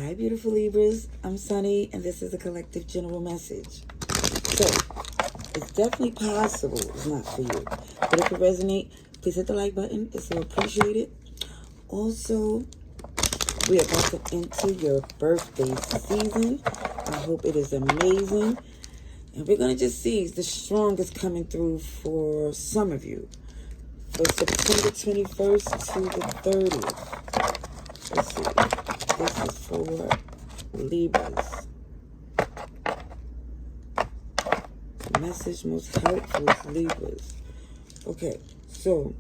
Hi, beautiful Libras. I'm Sunny, and this is a collective general message. So, it's definitely possible it's not for you. But if it resonates, please hit the like button. It's so appreciated. Also, we are about to enter your birthday season. I hope it is amazing. And we're going to just see the strongest coming through for some of you. For September 21st to the 30th. Let's see. This is for Libras. The message most helpful to Libras. Okay, so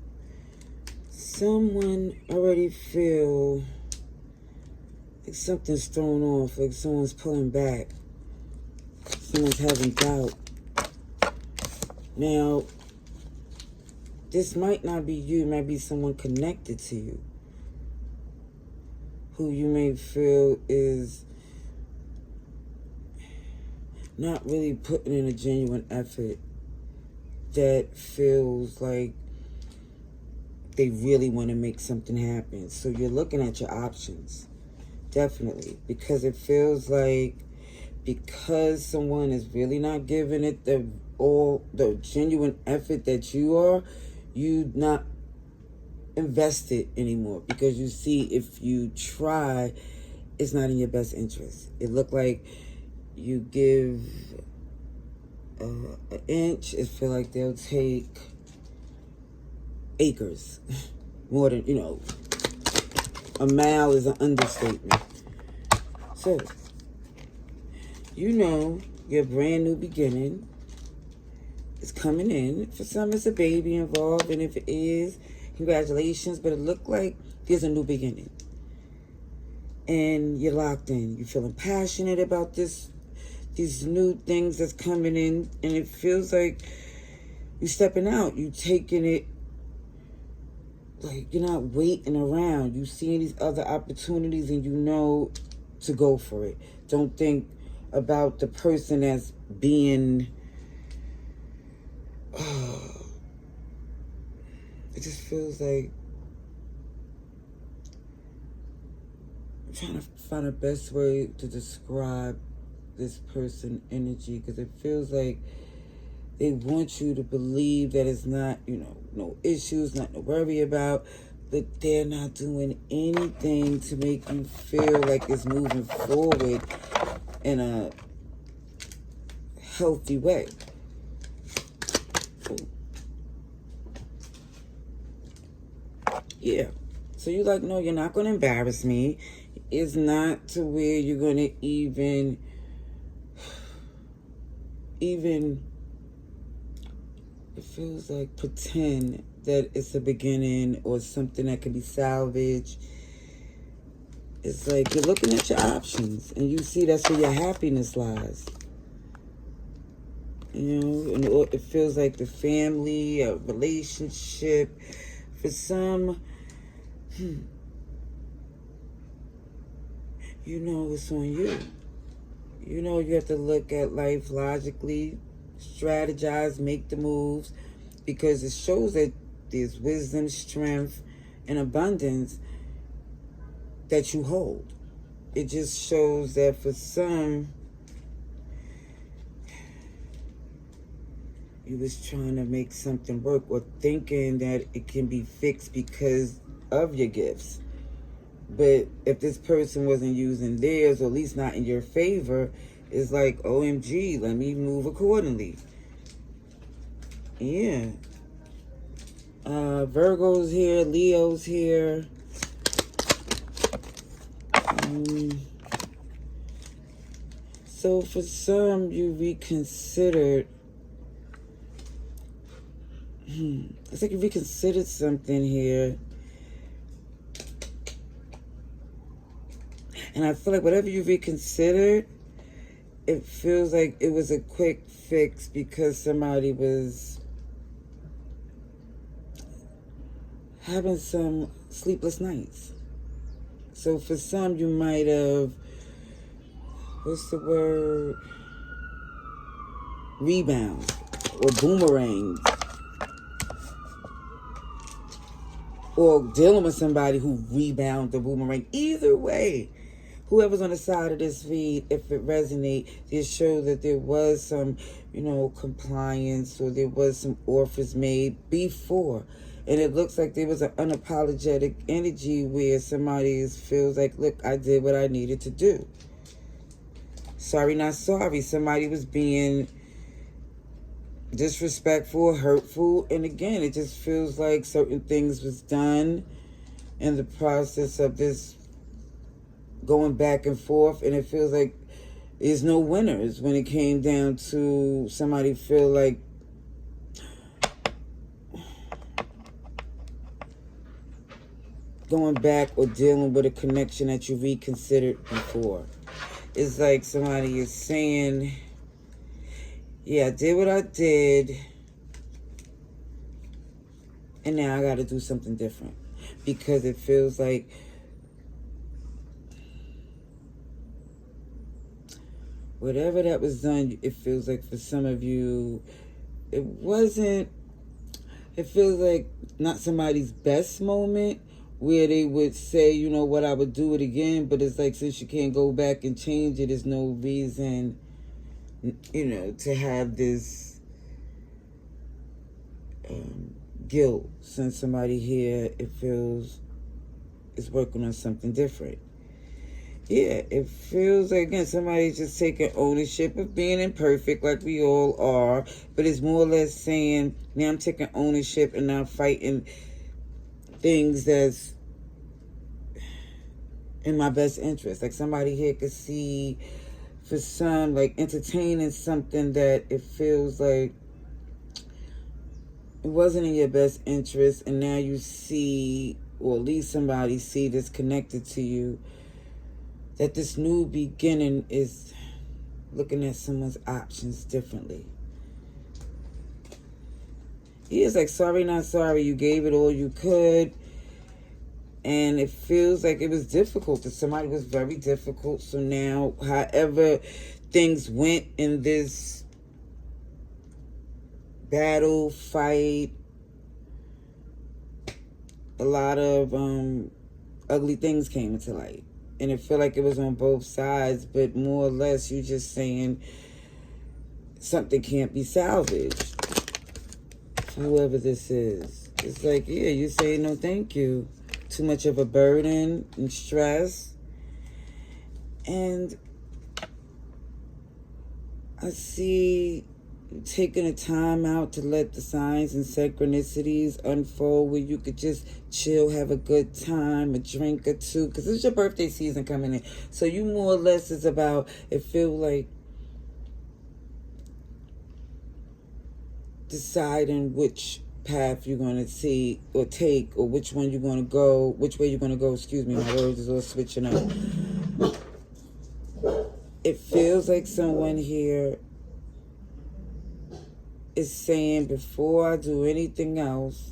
someone already feel like something's thrown off, like someone's pulling back. Someone's having doubt. Now, this might not be you, it might be someone connected to you, who you may feel is not really putting in a genuine effort, that feels like they really want to make something happen. So you're looking at your options, definitely, because it feels like because someone is really not giving it the genuine effort that you are, you not invested anymore, because you see if you try, it's not in your best interest. It looked like you give an inch, it feel like they'll take acres. More than, a mile is an understatement. So, your brand new beginning is coming in. For some, it's a baby involved, and if it is, congratulations, but it looked like there's a new beginning. And you're locked in. You're feeling passionate about these new things that's coming in, and it feels like you're stepping out. You're taking it, like you're not waiting around. You're seeing these other opportunities, and you know to go for it. Don't think about the person as being... it just feels like I'm trying to find the best way to describe this person energy, because it feels like they want you to believe that it's not, no issues, nothing to worry about, but they're not doing anything to make you feel like it's moving forward in a healthy way. Yeah. So you're like, no, you're not going to embarrass me. It's not to where you're going to even, it feels like pretend that it's a beginning or something that can be salvaged. It's like you're looking at your options, and you see that's where your happiness lies. And it feels like the family, a relationship. For some, it's on you. You have to look at life logically, strategize, make the moves, because it shows that there's wisdom, strength, and abundance that you hold. It just shows that for some, you was trying to make something work, or thinking that it can be fixed because of your gifts. But if this person wasn't using theirs, or at least not in your favor, it's like, OMG, let me move accordingly. Yeah. Virgo's here, Leo's here. So for some, you reconsidered. It's like you reconsidered something here. And I feel like whatever you reconsidered, it feels like it was a quick fix because somebody was having some sleepless nights. So for some, you might have, what's the word? Rebounds or boomerangs. Or dealing with somebody who rebound the boomerang. Either way, whoever's on the side of this read, if it resonates, just show that there was some, compliance, or there was some offers made before. And it looks like there was an unapologetic energy where somebody feels like, look, I did what I needed to do. Sorry, not sorry. Somebody was being disrespectful, hurtful, and again, it just feels like certain things was done in the process of this going back and forth, and it feels like there's no winners when it came down to somebody feel like going back or dealing with a connection that you reconsidered before. It's like somebody is saying, yeah, I did what I did, and now I got to do something different. Because it feels like whatever that was done, it feels like for some of you, it feels like not somebody's best moment where they would say, you know what, I would do it again, but it's like, since you can't go back and change it, there's no reason, to have this guilt, since somebody here, it feels, is working on something different. Yeah, it feels like, again, somebody's just taking ownership of being imperfect, like we all are, but it's more or less saying, now I'm taking ownership and I'm fighting things that's in my best interest. Like somebody here could see, for some, like entertaining something that it feels like it wasn't in your best interest, and now you see, or at least somebody see that's connected to you, that this new beginning is looking at someone's options differently. He is like, sorry, not sorry. You gave it all you could. And it feels like it was difficult. That somebody was very difficult. So now, however things went in this battle, fight, a lot of ugly things came into light. And it felt like it was on both sides, but more or less you just saying something can't be salvaged. Whoever this is. It's like, yeah, you say no thank you. Too much of a burden and stress. And I see taking a time out to let the signs and synchronicities unfold, where you could just chill, have a good time, a drink or two, because it's your birthday season coming in. So you more or less is about, it feel like deciding which path you're going to see or take, or which one you're going to go, which way you're going to go. Excuse me, my words is all switching up. It feels like someone here is saying, before I do anything else,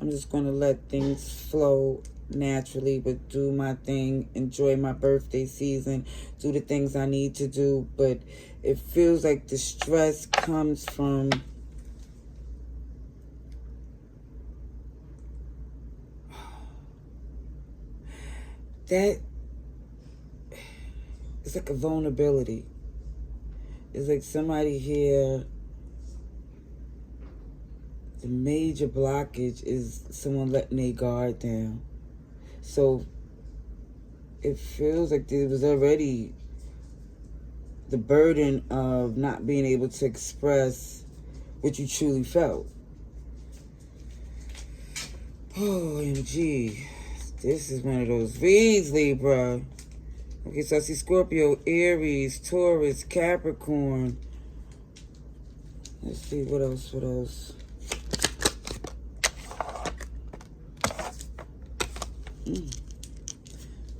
I'm just going to let things flow naturally, but do my thing, enjoy my birthday season, do the things I need to do. But it feels like the stress comes from that. It's like a vulnerability. It's like somebody here, the major blockage is someone letting their guard down. So it feels like there was already the burden of not being able to express what you truly felt. Oh, OMG. This is one of those reads, Libra. Okay, so I see Scorpio, Aries, Taurus, Capricorn. Let's see, what else?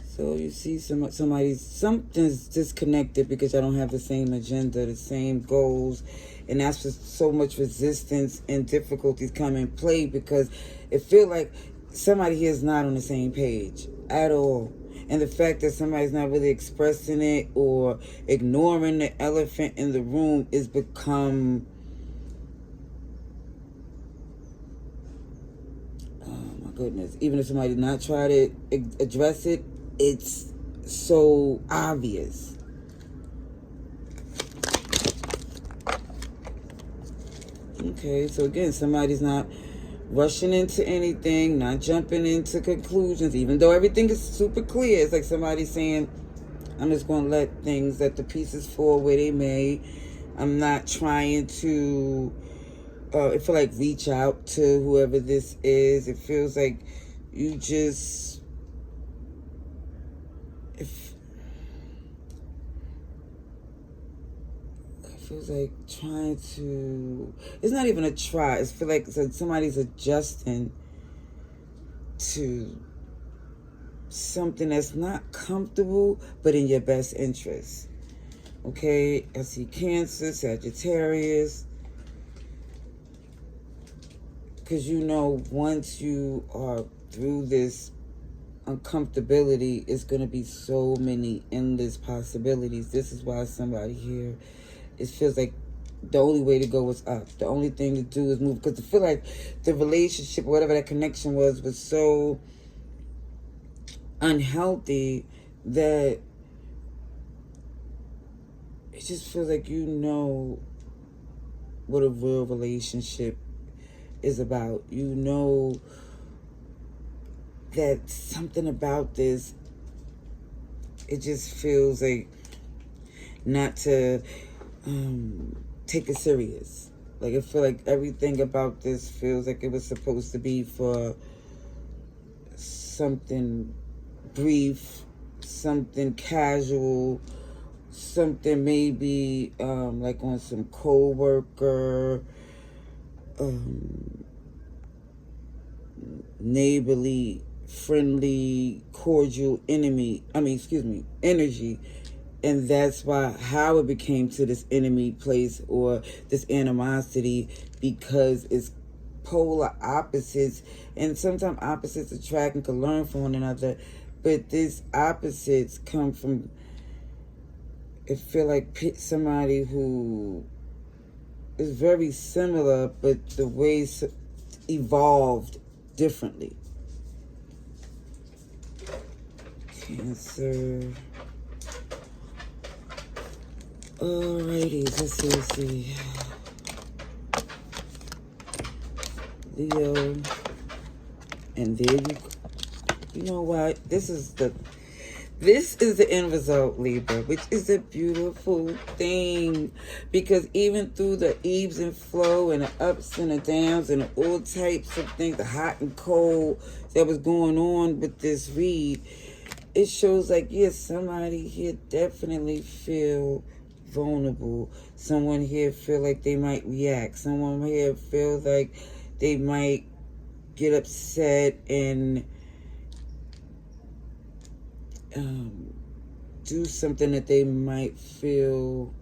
So you see something's disconnected because I don't have the same agenda, the same goals, and that's just so much resistance and difficulties come in play, because it feels like somebody here is not on the same page at all. And the fact that somebody's not really expressing it or ignoring the elephant in the room is become, oh my goodness, even if somebody did not try to address it, it's so obvious. Okay, so again, somebody's not rushing into anything, not jumping into conclusions, even though everything is super clear. It's like somebody saying, I'm just going to let the pieces fall where they may. I'm not trying to, it feel like reach out to whoever this is. It feels like you just, it feels like trying to, it's not even a try. It feels like somebody's adjusting to something that's not comfortable, but in your best interest. Okay, I see Cancer, Sagittarius. Because you know, once you are through this uncomfortability, it's going to be so many endless possibilities. This is why somebody here, it feels like the only way to go is up. The only thing to do is move. Because I feel like the relationship, whatever that connection was so unhealthy that it just feels like you know what a real relationship is about. You know that something about this, it just feels like not to take it serious. Like, I feel like everything about this feels like it was supposed to be for something brief, something casual, something maybe like on some co-worker, neighborly, friendly, cordial energy. And that's why how it became to this enemy place or this animosity, because it's polar opposites, and sometimes opposites attract and can learn from one another, but these opposites come from, it feel like somebody who is very similar, but the ways evolved differently. Cancer. Alrighty, let's see. Leo. And there you know what? This is the end result, Libra, which is a beautiful thing, because even through the ebbs and flow and the ups and the downs and all types of things, the hot and cold that was going on with this read, it shows like, yes, somebody here definitely feel vulnerable. Someone here feel like they might react. Someone here feel like they might get upset and do something that they might feel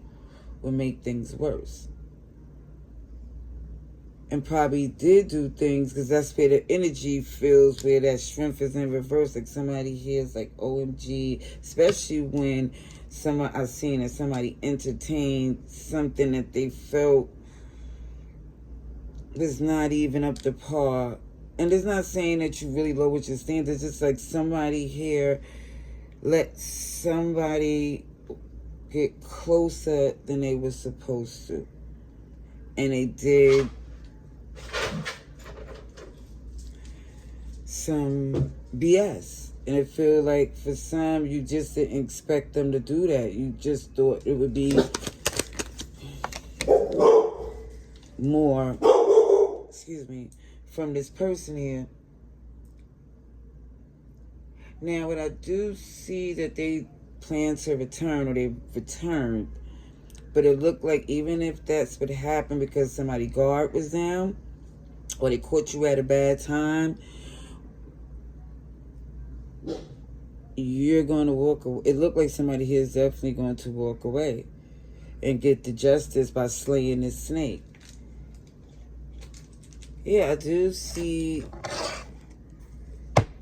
will make things worse. And probably did do things, because that's where the energy feels, where that strength is in reverse. Like somebody here is like, OMG, especially when I've seen that somebody entertained something that they felt was not even up to par. And it's not saying that you really lowered your standards. It's just like somebody here let somebody get closer than they were supposed to. And they did some BS. And I feel like for some, you just didn't expect them to do that. You just thought it would be more, from this person here. Now, what I do see that they plan to return, or they returned, but it looked like even if that's what happened because somebody guard was down, or they caught you at a bad time, you're going to walk away. It looked like somebody here is definitely going to walk away and get the justice by slaying this snake. Yeah, I do see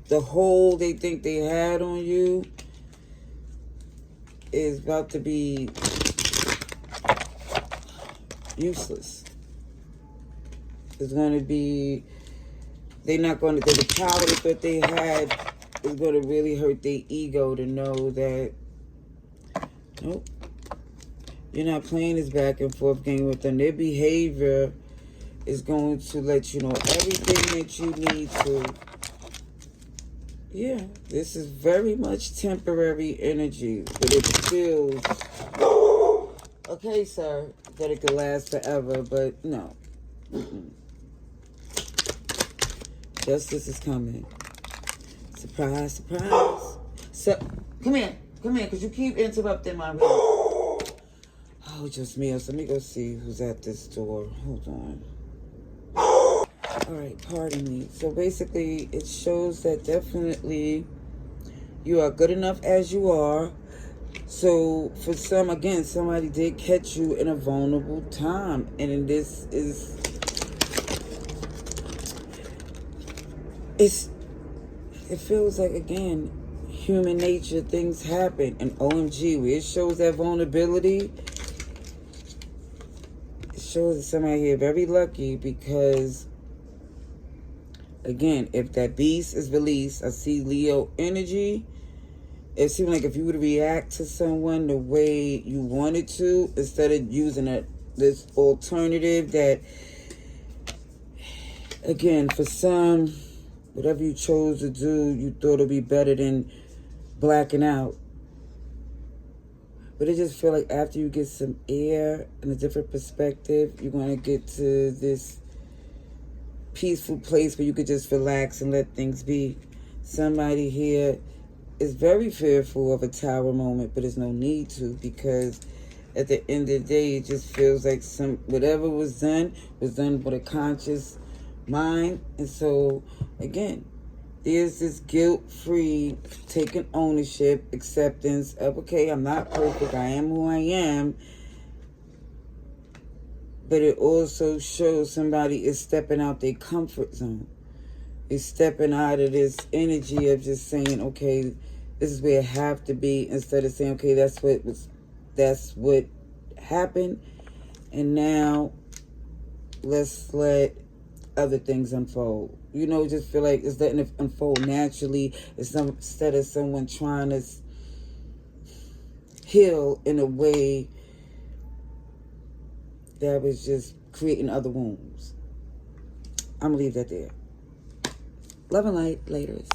the hold they think they had on you is about to be useless. It's going to be, the power they thought they had it's going to really hurt their ego to know that, nope, you're not playing this back and forth game with them. Their behavior is going to let you know everything that you need to. Yeah, this is very much temporary energy, but it feels, okay, sir, that it could last forever, but no. Justice is coming. Surprise, surprise. So, come here, because you keep interrupting my reading. Oh, just me. So let me go see who's at this door. Hold on. All right, pardon me. So basically, it shows that definitely you are good enough as you are. So for some, again, somebody did catch you in a vulnerable time. And this is, it feels like, again, human nature, things happen. And OMG, where it shows that vulnerability, it shows that somebody here very lucky because, again, if that beast is released, I see Leo energy. It seems like if you would react to someone the way you wanted to, instead of using this alternative that, again, for some, whatever you chose to do, you thought it would be better than blacking out. But it just feel like after you get some air and a different perspective, you're going to get to this peaceful place where you could just relax and let things be. Somebody here is very fearful of a tower moment, but there's no need to, because at the end of the day, it just feels like whatever was done with a conscious mind. And so, again, there's this guilt-free taking ownership, acceptance of, okay, I'm not perfect, I am who I am. But it also shows somebody is stepping out their comfort zone. Is stepping out of this energy of just saying, okay, this is where I have to be, instead of saying, okay, that's what happened, and now let's let other things unfold. You know, just feel like it's letting it unfold naturally, instead of someone trying to heal in a way that was just creating other wounds. I'm gonna leave that there. Love and light, laters.